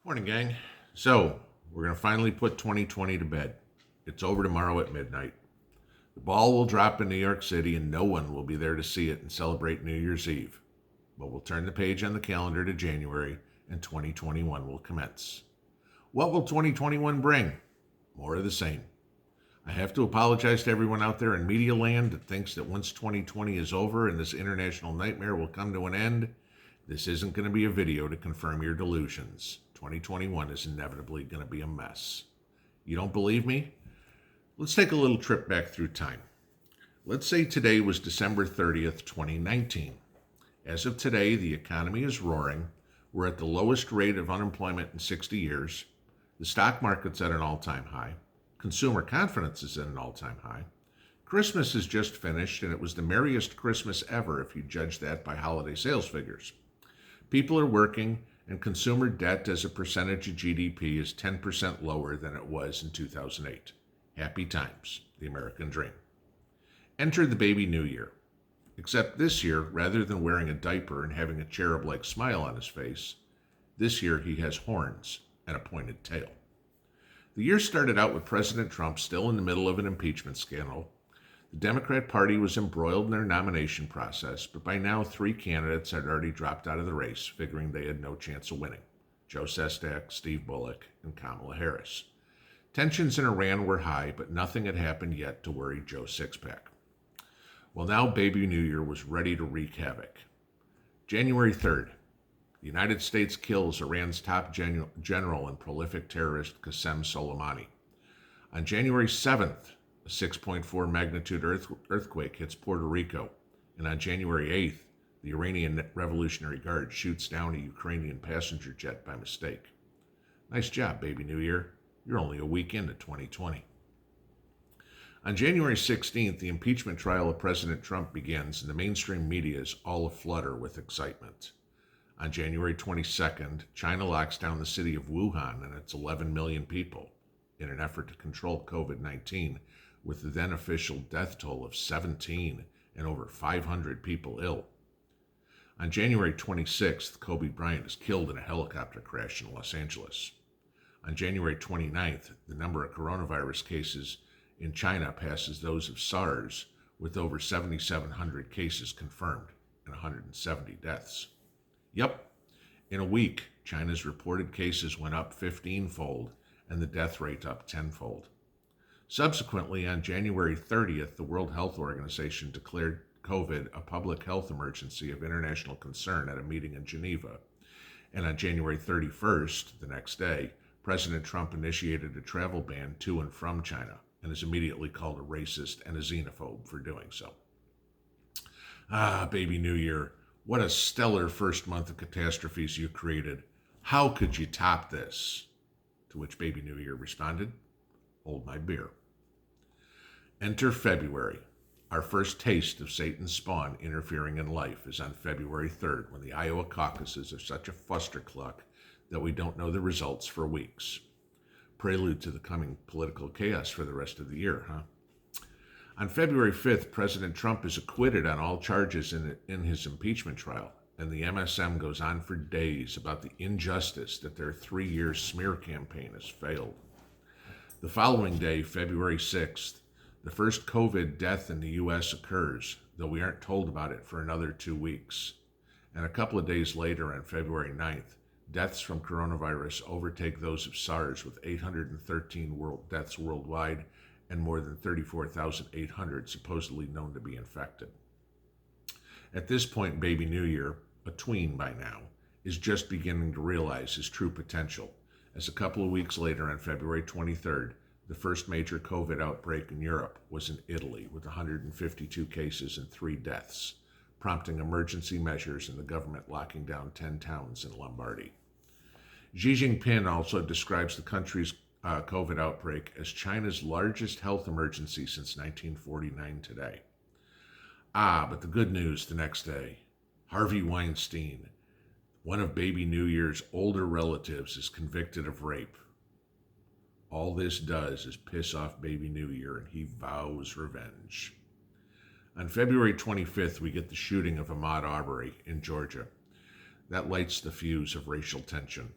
Morning, gang. So, we're going to finally put 2020 to bed. It's over tomorrow at midnight. The ball will drop in New York City, and no one will be there to see it and celebrate New Year's Eve. But we'll turn the page on the calendar to January, and 2021 will commence. What will 2021 bring? More of the same. I have to apologize to everyone out there in media land that thinks that once 2020 is over and this international nightmare will come to an end, this isn't going to be a video to confirm your delusions. 2021 is inevitably going to be a mess. You don't believe me? Let's take a little trip back through time. Let's say today was December 30th, 2019. As of today, the economy is roaring. We're at the lowest rate of unemployment in 60 years. The stock market's at an all-time high. Consumer confidence is at an all-time high. Christmas is just finished, and it was the merriest Christmas ever if you judge that by holiday sales figures. People are working, and consumer debt as a percentage of GDP is 10% lower than it was in 2008. Happy times, the American dream. Enter the baby new year. Except this year, rather than wearing a diaper and having a cherub-like smile on his face, this year he has horns and a pointed tail. The year started out with President Trump still in the middle of an impeachment scandal. The Democrat Party was embroiled in their nomination process, but by now 3 candidates had already dropped out of the race, figuring they had no chance of winning: Joe Sestak, Steve Bullock, and Kamala Harris. Tensions in Iran were high, but nothing had happened yet to worry Joe Sixpack. Well, now Baby New Year was ready to wreak havoc. January 3rd, the United States kills Iran's top general and prolific terrorist Qasem Soleimani. On January 7th, a 6.4 magnitude earthquake hits Puerto Rico, and on January 8th, the Iranian Revolutionary Guard shoots down a Ukrainian passenger jet by mistake. Nice job, Baby New Year. You're only a week into 2020. On January 16th, the impeachment trial of President Trump begins, and the mainstream media is all aflutter with excitement. On January 22nd, China locks down the city of Wuhan and its 11 million people in an effort to control COVID-19, with the then official death toll of 17 and over 500 people ill. On January 26th, Kobe Bryant is killed in a helicopter crash in Los Angeles. On January 29th, the number of coronavirus cases in China passes those of SARS, with over 7,700 cases confirmed and 170 deaths. Yep, in a week, China's reported cases went up 15-fold and the death rate up 10-fold. Subsequently, on January 30th, the World Health Organization declared COVID a public health emergency of international concern at a meeting in Geneva. And on January 31st, the next day, President Trump initiated a travel ban to and from China and is immediately called a racist and a xenophobe for doing so. Baby New Year. What a stellar first month of catastrophes you created. How could you top this? To which Baby New Year responded, hold my beer. Enter February. Our first taste of Satan's spawn interfering in life is on February 3rd, when the Iowa caucuses are such a fustercluck that we don't know the results for weeks. Prelude to the coming political chaos for the rest of the year, huh? On February 5th, President Trump is acquitted on all charges in his impeachment trial, and the MSM goes on for days about the injustice that their 3-year smear campaign has failed. The following day, February 6th, the first COVID death in the U.S. occurs, though we aren't told about it for another 2 weeks. And a couple of days later, on February 9th, deaths from coronavirus overtake those of SARS, with 813 deaths worldwide and more than 34,800 supposedly known to be infected. At this point, Baby New Year, a tween by now, is just beginning to realize his true potential, as a couple of weeks later, on February 23rd, the first major COVID outbreak in Europe was in Italy, with 152 cases and 3 deaths, prompting emergency measures and the government locking down 10 towns in Lombardy. Xi Jinping also describes the country's COVID outbreak as China's largest health emergency since 1949 today. But the good news the next day. Harvey Weinstein, one of Baby New Year's older relatives, is convicted of rape. All this does is piss off Baby New Year, and he vows revenge. On February 25th, we get the shooting of Ahmaud Arbery in Georgia. That lights the fuse of racial tension.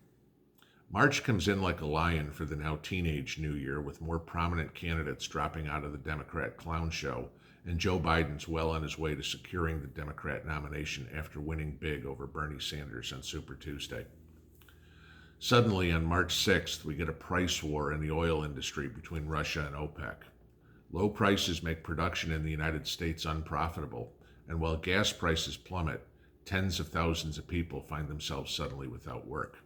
March comes in like a lion for the now teenage New Year, with more prominent candidates dropping out of the Democrat clown show, and Joe Biden's well on his way to securing the Democrat nomination after winning big over Bernie Sanders on Super Tuesday. Suddenly, on March 6th, we get a price war in the oil industry between Russia and OPEC. Low prices make production in the United States unprofitable, and while gas prices plummet, tens of thousands of people find themselves suddenly without work.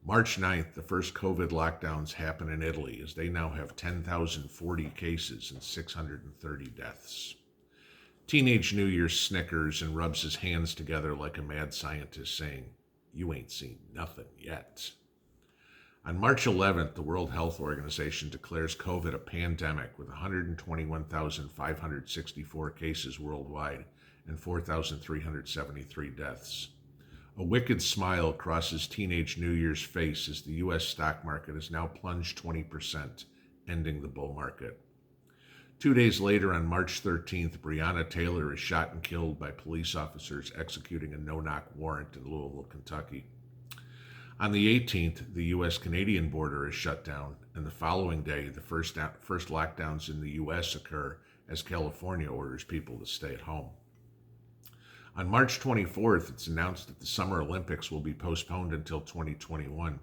March 9th, the first COVID lockdowns happen in Italy, as they now have 10,040 cases and 630 deaths. Teenage New Year snickers and rubs his hands together like a mad scientist, saying, "You ain't seen nothing yet." On March 11th, the World Health Organization declares COVID a pandemic with 121,564 cases worldwide and 4,373 deaths. A wicked smile crosses teenage New Year's face as the U.S. stock market has now plunged 20%, ending the bull market. 2 days later, on March 13th, Breonna Taylor is shot and killed by police officers executing a no-knock warrant in Louisville, Kentucky. On the 18th, the U.S.-Canadian border is shut down, and the following day, the first lockdowns in the U.S. occur as California orders people to stay at home. On March 24th, it's announced that the Summer Olympics will be postponed until 2021,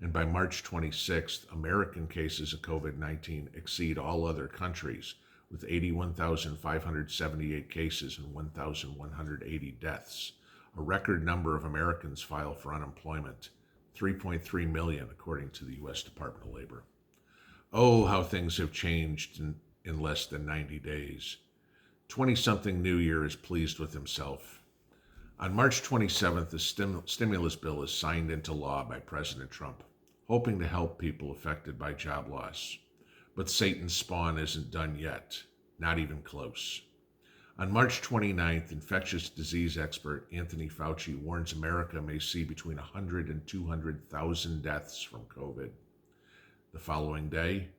and by March 26th, American cases of COVID-19 exceed all other countries, with 81,578 cases and 1,180 deaths. A record number of Americans file for unemployment, 3.3 million, according to the U.S. Department of Labor. Oh, how things have changed in less than 90 days. 20-something New Year is pleased with himself. On March 27th, the stimulus bill is signed into law by President Trump, hoping to help people affected by job loss. But Satan's spawn isn't done yet, not even close. On March 29th, infectious disease expert Anthony Fauci warns America may see between 100 and 200,000 deaths from COVID. The following day,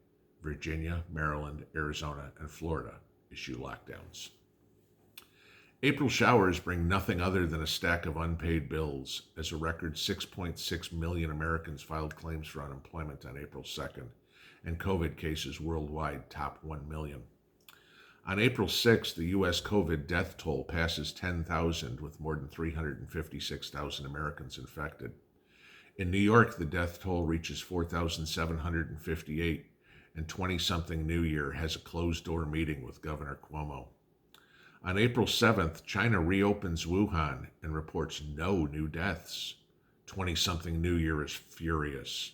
Virginia, Maryland, Arizona, and Florida issue lockdowns. April showers bring nothing other than a stack of unpaid bills, as a record 6.6 million Americans filed claims for unemployment on April 2nd, and COVID cases worldwide topped 1 million. On April 6th, the U.S. COVID death toll passes 10,000, with more than 356,000 Americans infected. In New York, the death toll reaches 4,758, and 20-something New Year has a closed-door meeting with Governor Cuomo. On April 7th, China reopens Wuhan and reports no new deaths. 20-something New Year is furious.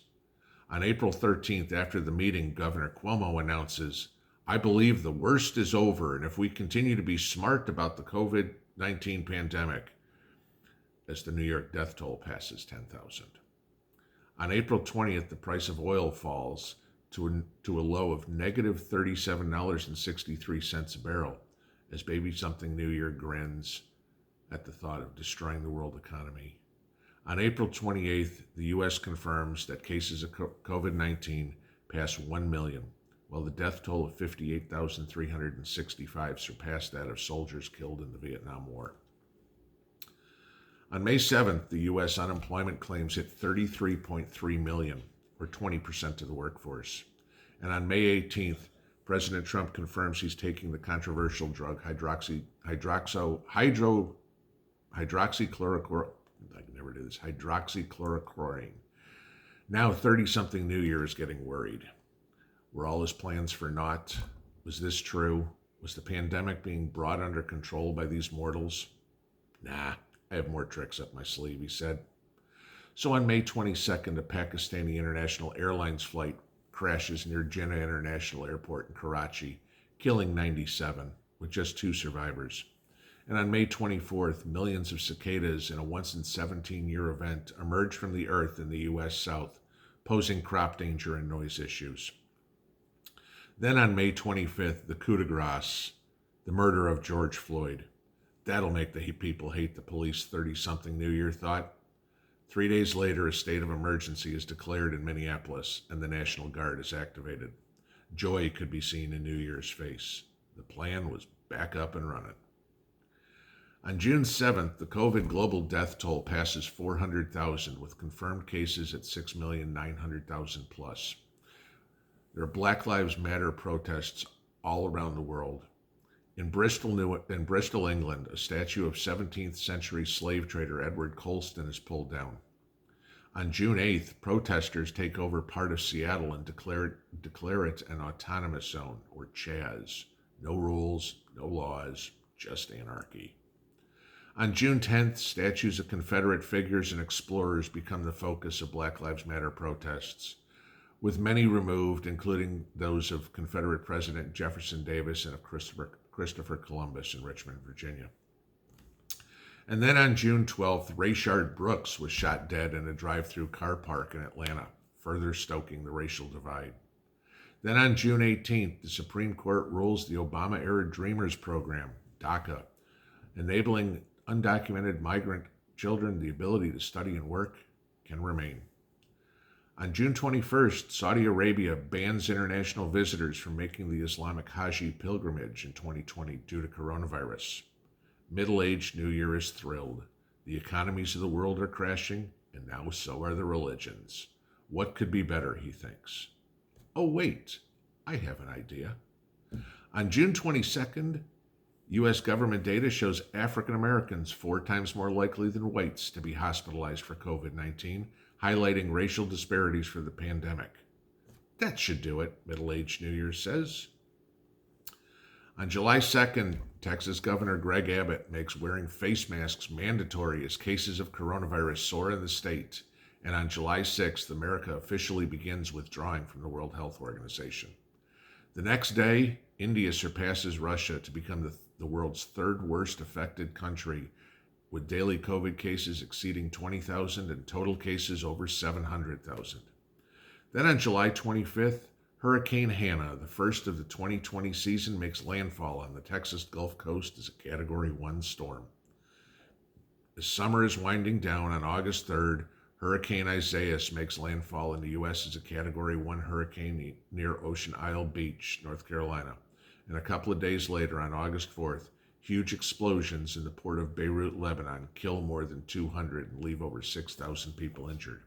On April 13th, after the meeting, Governor Cuomo announces, "I believe the worst is over, and if we continue to be smart about the COVID-19 pandemic," as the New York death toll passes 10,000. On April 20th, the price of oil falls to a low of negative $37.63 a barrel, as Baby Something New Year grins at the thought of destroying the world economy. On April 28th, the U.S. confirms that cases of COVID-19 pass 1 million, while the death toll of 58,365 surpassed that of soldiers killed in the Vietnam War. On May 7th, the U.S. unemployment claims hit 33.3 million, or 20% of the workforce. And on May 18th, President Trump confirms he's taking the controversial drug hydroxychloroquine. Now 30-something New Year is getting worried. Were all his plans for naught? Was this true? Was the pandemic being brought under control by these mortals? Nah, I have more tricks up my sleeve, he said. So on May 22nd, a Pakistani International Airlines flight crashes near Jinnah International Airport in Karachi, killing 97, with just 2 survivors. And on May 24th, millions of cicadas in a once-in-17-year event emerged from the earth in the U.S. South, posing crop danger and noise issues. Then on May 25th, the coup de grace, the murder of George Floyd. That'll make the people hate the police, 30-something New Year thought. 3 days later, a state of emergency is declared in Minneapolis, and the National Guard is activated. Joy could be seen in New Year's face. The plan was back up and running. On June 7th, the COVID global death toll passes 400,000, with confirmed cases at 6,900,000 plus. There are Black Lives Matter protests all around the world. In Bristol, England, a statue of 17th century slave trader Edward Colston is pulled down. On June 8th, protesters take over part of Seattle and declare it an autonomous zone, or CHAZ. No rules, no laws, just anarchy. On June 10th, statues of Confederate figures and explorers become the focus of Black Lives Matter protests, with many removed, including those of Confederate President Jefferson Davis and of Christopher Columbus in Richmond, Virginia. And then on June 12th, Rayshard Brooks was shot dead in a drive-through car park in Atlanta, further stoking the racial divide. Then on June 18th, the Supreme Court rules the Obama-era Dreamers program, DACA, enabling undocumented migrant children the ability to study and work, can remain. On June 21st, Saudi Arabia bans international visitors from making the Islamic Hajj pilgrimage in 2020 due to coronavirus. Middle-aged New Year is thrilled. The economies of the world are crashing, and now so are the religions. What could be better, he thinks. Oh, wait, I have an idea. On June 22nd, U.S. government data shows African Americans 4 times more likely than whites to be hospitalized for COVID-19, highlighting racial disparities for the pandemic. That should do it, Middle-aged New Year says. On July 2nd, Texas Governor Greg Abbott makes wearing face masks mandatory as cases of coronavirus soar in the state. And on July 6th, America officially begins withdrawing from the World Health Organization. The next day, India surpasses Russia to become the world's 3rd worst affected country, with daily COVID cases exceeding 20,000 and total cases over 700,000. Then on July 25th, Hurricane Hannah, the first of the 2020 season, makes landfall on the Texas Gulf Coast as a Category 1 storm. As summer is winding down, on August 3rd, Hurricane Isaias makes landfall in the U.S. as a Category 1 hurricane near Ocean Isle Beach, North Carolina. And a couple of days later, on August 4th, huge explosions in the port of Beirut, Lebanon, kill more than 200 and leave over 6,000 people injured.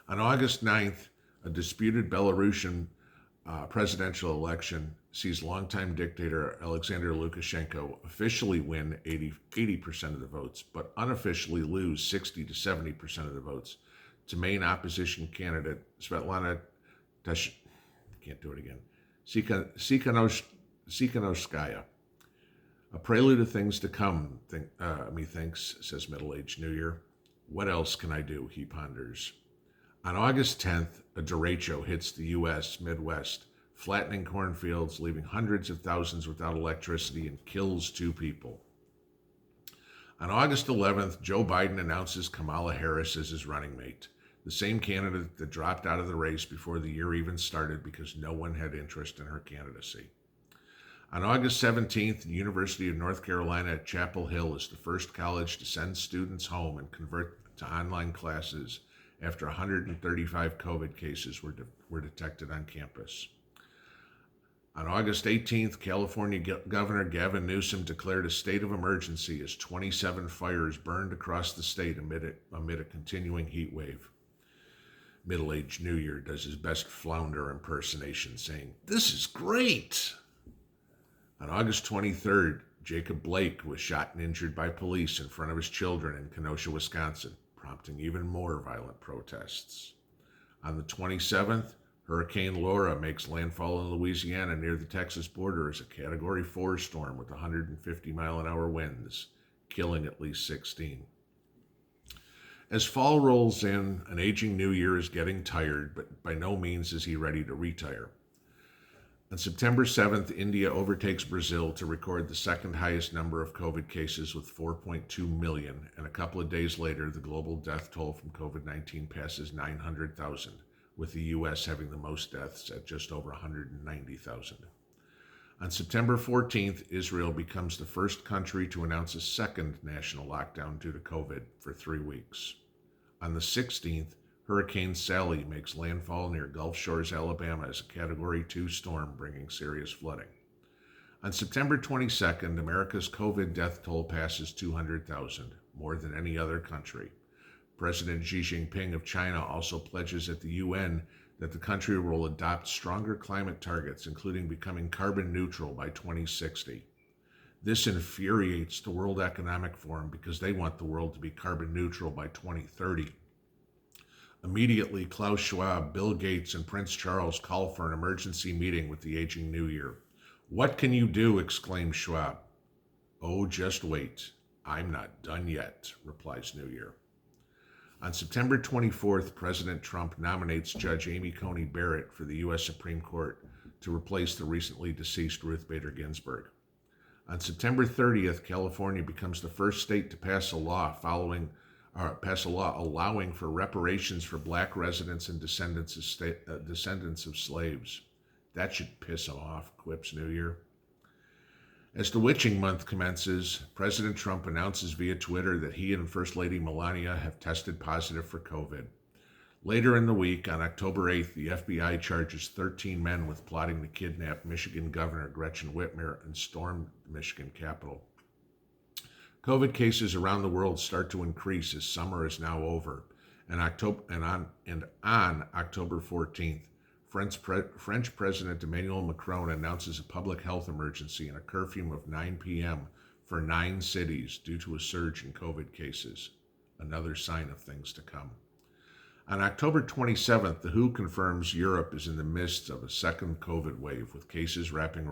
On August 9th, a disputed Belarusian presidential election sees longtime dictator Alexander Lukashenko officially win 80% of the votes, but unofficially lose 60 to 70% of the votes to main opposition candidate Svetlana Tsikhanouskaya. A prelude of things to come, methinks, says Middle-aged New Year. What else can I do, he ponders. On August 10th, a derecho hits the U.S. Midwest, flattening cornfields, leaving hundreds of thousands without electricity, and kills 2 people. On August 11th, Joe Biden announces Kamala Harris as his running mate, the same candidate that dropped out of the race before the year even started because no one had interest in her candidacy. On August 17th, the University of North Carolina at Chapel Hill is the first college to send students home and convert to online classes after 135 COVID cases were detected on campus. On August 18th, California Governor Gavin Newsom declared a state of emergency as 27 fires burned across the state amid a continuing heat wave. Middle-aged New Year does his best flounder impersonation, saying, "This is great!" On August 23rd, Jacob Blake was shot and injured by police in front of his children in Kenosha, Wisconsin, prompting even more violent protests. On the 27th, Hurricane Laura makes landfall in Louisiana near the Texas border as a Category 4 storm with 150-mile-an-hour winds, killing at least 16. As fall rolls in, an aging New Year is getting tired, but by no means is he ready to retire. On September 7th, India overtakes Brazil to record the 2nd highest number of COVID cases with 4.2 million, and a couple of days later, the global death toll from COVID-19 passes 900,000, with the U.S. having the most deaths at just over 190,000. On September 14th, Israel becomes the first country to announce a 2nd national lockdown due to COVID for 3 weeks. On the 16th, Hurricane Sally makes landfall near Gulf Shores, Alabama as a Category 2 storm, bringing serious flooding. On September 22nd, America's COVID death toll passes 200,000, more than any other country. President Xi Jinping of China also pledges at the UN that the country will adopt stronger climate targets, including becoming carbon neutral by 2060. This infuriates the World Economic Forum because they want the world to be carbon neutral by 2030. Immediately, Klaus Schwab, Bill Gates, and Prince Charles call for an emergency meeting with the aging New Year. "What can you do?" exclaims Schwab. "Oh, just wait. I'm not done yet," replies New Year. On September 24th, President Trump nominates Judge Amy Coney Barrett for the U.S. Supreme Court to replace the recently deceased Ruth Bader Ginsburg. On September 30th, California becomes the first state to pass a law allowing for reparations for black residents and descendants of slaves. That should piss them off, quips New Year. As the witching month commences, President Trump announces via Twitter that he and First Lady Melania have tested positive for COVID. Later in the week, on October 8th, the FBI charges 13 men with plotting to kidnap Michigan Governor Gretchen Whitmer and storm the Michigan Capitol. COVID cases around the world start to increase as summer is now over. On October 14th, French President Emmanuel Macron announces a public health emergency and a curfew of 9 p.m. for 9 cities due to a surge in COVID cases. Another sign of things to come. On October 27th, the WHO confirms Europe is in the midst of a second COVID wave, with cases rising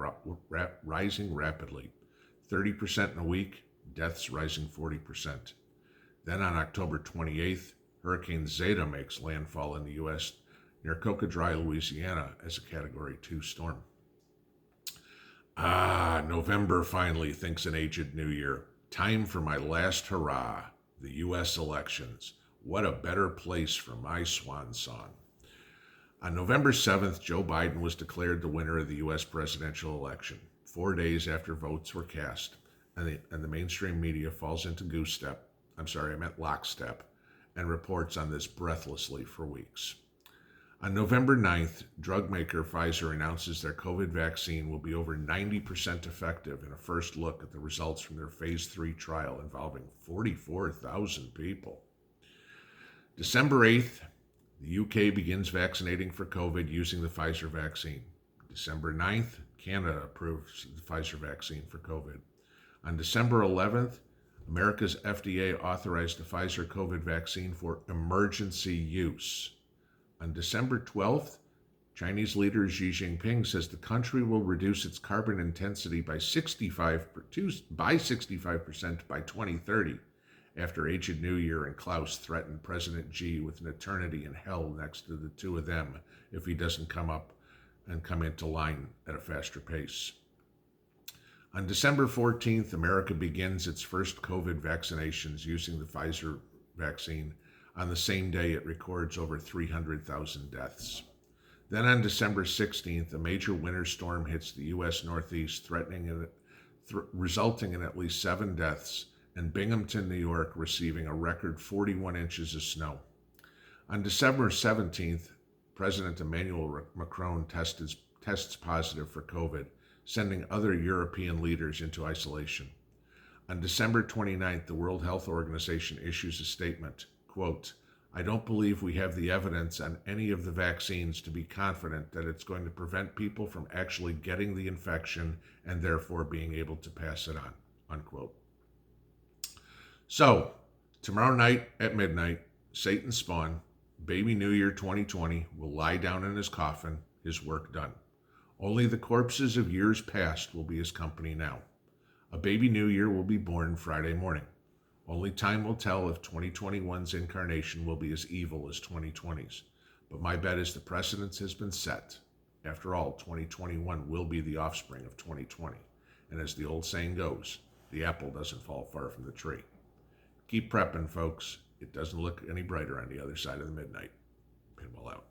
rapidly, 30% in a week, deaths rising 40%. Then on October 28th, Hurricane Zeta makes landfall in the U.S. near Cocodrie, Louisiana, as a Category 2 storm. November finally, thinks an aged New Year. Time for my last hurrah, the U.S. elections. What a better place for my swan song. On November 7th, Joe Biden was declared the winner of the U.S. presidential election, 4 days after votes were cast, and the mainstream media falls into lockstep, and reports on this breathlessly for weeks. On November 9th, drug maker Pfizer announces their COVID vaccine will be over 90% effective in a first look at the results from their phase 3 trial involving 44,000 people. December 8th, the UK begins vaccinating for COVID using the Pfizer vaccine. December 9th, Canada approves the Pfizer vaccine for COVID. On December 11th, America's FDA authorized the Pfizer COVID vaccine for emergency use. On December 12th, Chinese leader Xi Jinping says the country will reduce its carbon intensity by 65% by 2030. After aged New Year and Klaus threatened President Xi with an eternity in hell next to the two of them if he doesn't come into line at a faster pace. On December 14th, America begins its first COVID vaccinations using the Pfizer vaccine. On the same day, it records over 300,000 deaths. Then on December 16th, a major winter storm hits the U.S. Northeast, resulting in at least 7 deaths, and Binghamton, New York, receiving a record 41 inches of snow. On December 17th, President Emmanuel Macron tests positive for COVID, sending other European leaders into isolation. On December 29th, the World Health Organization issues a statement, quote, "I don't believe we have the evidence on any of the vaccines to be confident that it's going to prevent people from actually getting the infection and therefore being able to pass it on," unquote. So, tomorrow night at midnight, Satan's spawn, baby New Year 2020, will lie down in his coffin, his work done. Only the corpses of years past will be his company now. A baby New Year will be born Friday morning. Only time will tell if 2021's incarnation will be as evil as 2020's. But my bet is the precedence has been set. After all, 2021 will be the offspring of 2020. And as the old saying goes, the apple doesn't fall far from the tree. Keep prepping, folks. It doesn't look any brighter on the other side of the midnight. Pinball out.